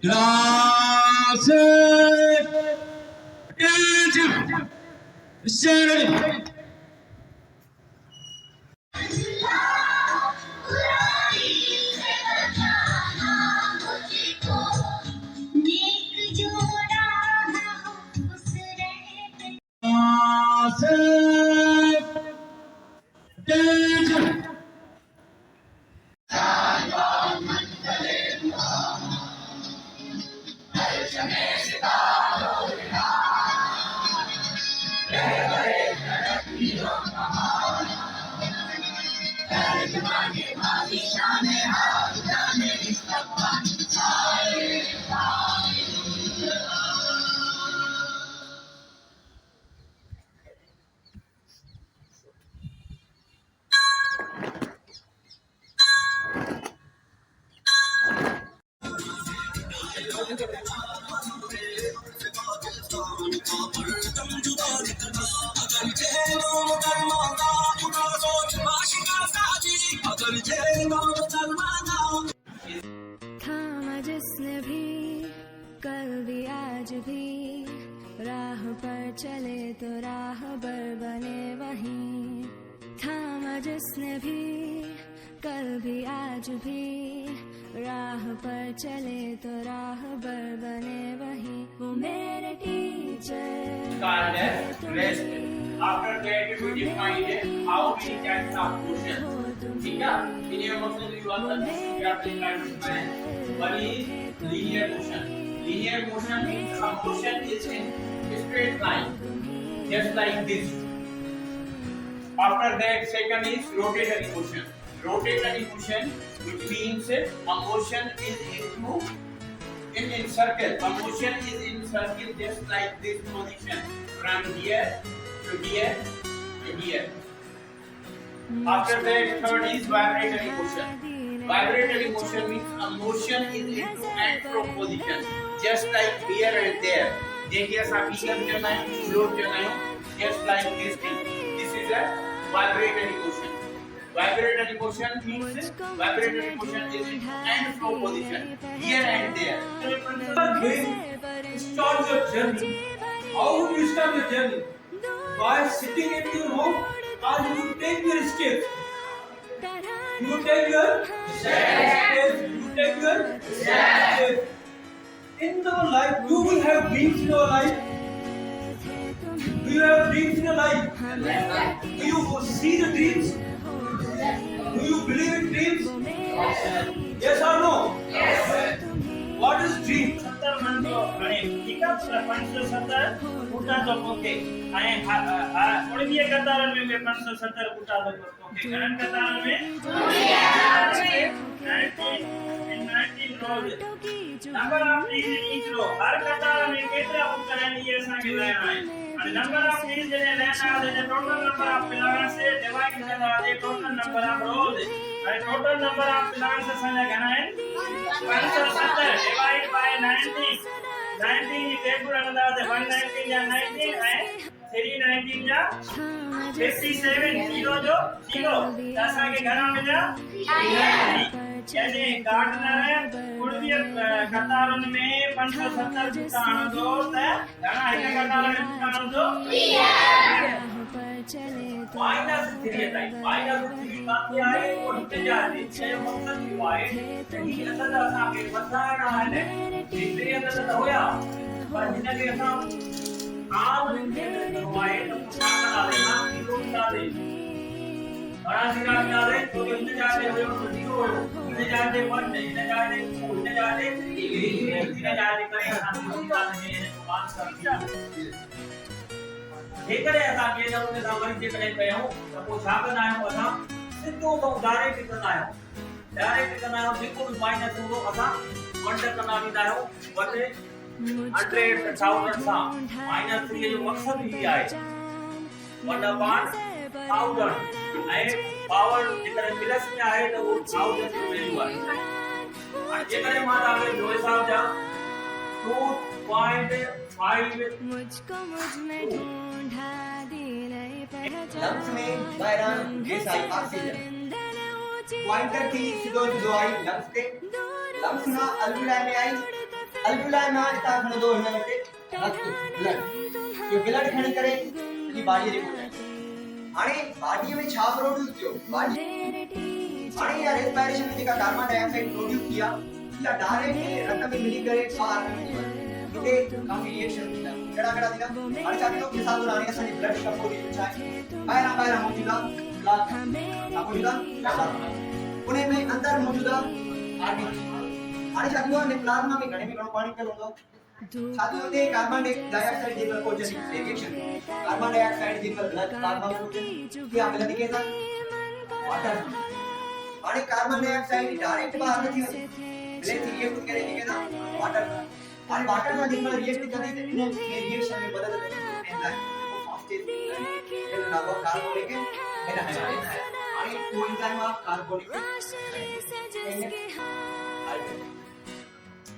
Class attention. Stand. Class attention. थामा जिसने भी कल भी आज भी राह पर चले तो राह बर बने वहीं थामा जिसने भी कल भी आज भी राह पर चले तो राह बर बने वहीं वो मेरे teacher After that, we define how many types of questions. ठीक है? In your question, you answer this. You have to define one is linear motion. Linear motion means a motion is in straight line, just like this. After that, second is rotatory motion. Rotatory motion, which means a motion is in circle. A motion is in circle, just like this position from here to here to here. After that, third is vibratory motion. Vibratory motion means a motion is into and fro position, just like here and there. देखिए साफिकम जो ना है, slope जो ना है, just like this thing. This is a vibratory motion. Vibratory motion means vibratory motion is in and fro position, here and there. Start your journey. How would you start your journey? By sitting at your home, or you take your steps. You take your steps. You take your steps. In your life, you will have dreams in your life. Do you have dreams in your life? Do you see the dreams? Do you believe in dreams? Yes or no? Yes. What is dream? 70 ಮಂದಿಗಳು ठीक है 570 ಊಟದ ಪೋಕೆ आए उड़िया कतार में 570 ಊಟದ ಪೋಕೆ गणन कतार में 19 rows number of days in each row हर कतार में केतरा ऊटा है ये संगे लेना है और नंबर ऑफ डेज जने लेना है जो टोटल नंबर ऑफ पिलान से डिवाइड करना है टोटल नंबर ऑफ रोज और टोटल नंबर ऑफ पिलान से संगे गणना है 570 divide by 90 19 is equal to the 119 या 19 है 319 या 57 जीरो जो जीरो 10 आगे घना में जा जैसे काटना है उड़िया कतारों में 570 जुटाना दो है घना है कतारों में जुटाना दो माइनस 3 है माइनस 3 का क्या है वो नीचे जा रही है मतलब हुआ है नहीं ऐसा आगे बताना है इसलिए ऐसा होया पर जिन्हें के हम आम हुआ है तो बता देना जीरो बता दे बड़ा सिरा बता दे तो इतने जाते हुए तो जीरो इतने जाते 1 इतने जाते 2 इतने जाते इतने जाते करें हम बता देंगे बात कर जेकॾहिं असां ॿिए नमूने सां वरी जेकॾहिं कयूं त पोइ छा कंदा आहियूं असां सिधो ऐं डायरेक्ट कंदा आहियूं जेको बि माइनस हूंदो असां वंड कंदा वेंदा आहियूं वटे 100,000 सां माइनस 3 जो मक़सदु ई आहे वंड अपॉन 1000 ऐं पावर जेकॾहिं प्लस में आहे त उहो 1000 जो वैल्यू आहे हाणे जेकॾहिं मां तव्हांखे जो हिसाब ॾियां 2.5 मुझको मुझ में ढूंढा दी नई पहचान लम्स में बैरान जैसा ऑक्सीजन पॉइंटर थी सिधो सिधो आई लम्स ते लम्स ना अलविड़ा में आई अल्फुलाय में स्टार खण दो हिन वटे रक्त ब्लड ये ब्लड खणी करे की बॉडी रिपोर्ट है हाणे बॉडी में छा प्रोड्यूस कियो बॉडी हाणे या रेस्पिरेशन में जेका कार्बन डाइऑक्साइड प्रोड्यूस किया या डायरेक्ट रक्त में मिली करे बाहर इते काफी रिएक्शन थींदा केड़ा केड़ा थींदा हाणे छा थींदो मिसाल तौर हाणे असांजी ब्लड का प्रोड्यूस छा आहे ॿाहिरां मौजूदा प्लाज्मा मौजूदा प्लाज्मा उन में अंदर मौजूदा आरबीसी हाणे छा थींदो आहे प्लाज्मा में घणे में घणो पाणी पियल हूंदो छा थींदो आहे कार्बन डाइऑक्साइड जे पर कोजन रिएक्शन कार्बन डाइऑक्साइड जे पर ब्लड प्लाज्मा में कोजन क्या मिलंदी के साथ वाटर हाणे कार्बन डाइऑक्साइड डायरेक्ट बाहर नथी वञे ब्लड रिएक्ट करे के ना वाटर हाणे वाटर सां जेमल रिएक्ट कंदी त इन रिएक्शन में बदल एंजाइम वो फास्टेस्ट इन नालो कार्बोनिक है हाणे वो एंजाइम ऑफ कार्बोनिक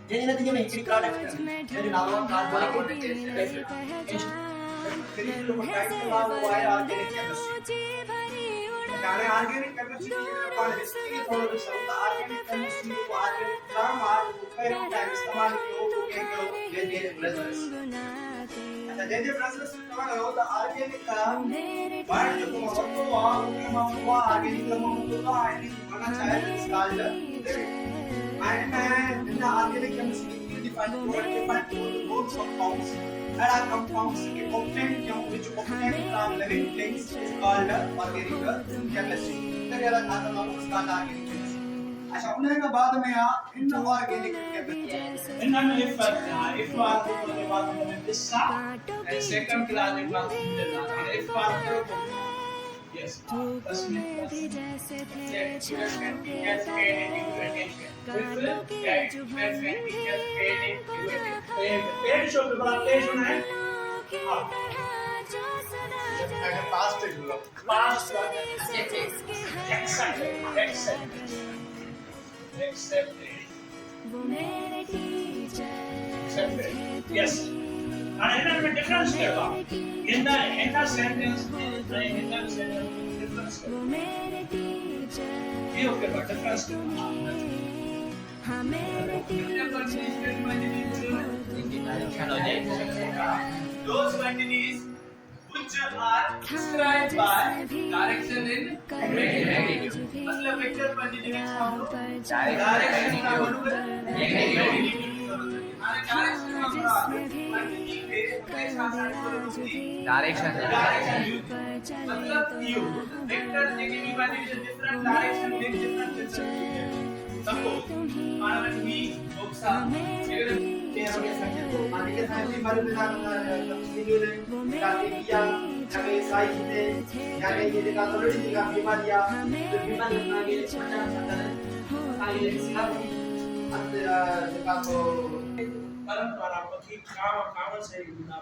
जे नतीजे में हिकड़ी प्रोडक्ट जे नालो कार्बोनिक एसिड क्रिस्टल प्रोडक्ट का वो है ऑर्गेनिक केमिस्ट्री हाणे ऑर्गेनिक केमिस्ट्री जो पाण हिस्ट्री थोड़ो ॾिसूं त ऑर्गेनिक केमिस्ट्री को ऑर्गेनिक ड्राम और पहिरियों टाइम इस्तेमाल कयो के जे ब्रसलेस अच्छा जे ब्रसलेस इस्तेमाल हो त ऑर्गेनिक का पाण जो को वतो आ उनके में वो ऑर्गेनिक में तो ऑर्गेनिक बना चाहे style and in the organic chemistry you define both compounds and our compounds obtained which obtained from living things is called organic chemistry तो ये रहा था हम उसका organic chemistry अच्छा उन्हें के बाद में आ इन organic chemistry in an if you are to the बाद में this and second class in class and if you are to yes yes and in a difference in the sentence difference feel okay but difference those quantities which are described by direction in negative मतलब vector quantity का form direction का मतलब negative और direction का quantity के हमेशा direction मतलब you vector negative quantity different direction में डिफरेंट सपोज मान लो भी ओक्सा अगर के हम संख्या को मान के साथ भी बारे में तफसीली ताकि किया हमें साइज में या ये देखा ऑलरेडी देखा बीमारियां तो बीमार लगना के बचा सकता है आगे सब अंदर देखा तो परंपरा पति काम से गुना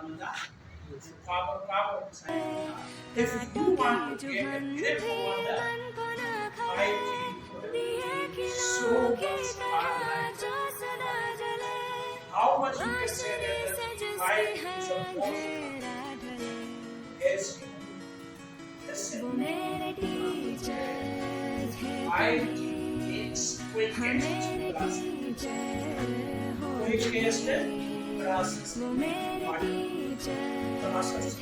काम से if you want to get a grip on that I think so much hard how much you can say that the fight is a positive yes I it's quick case process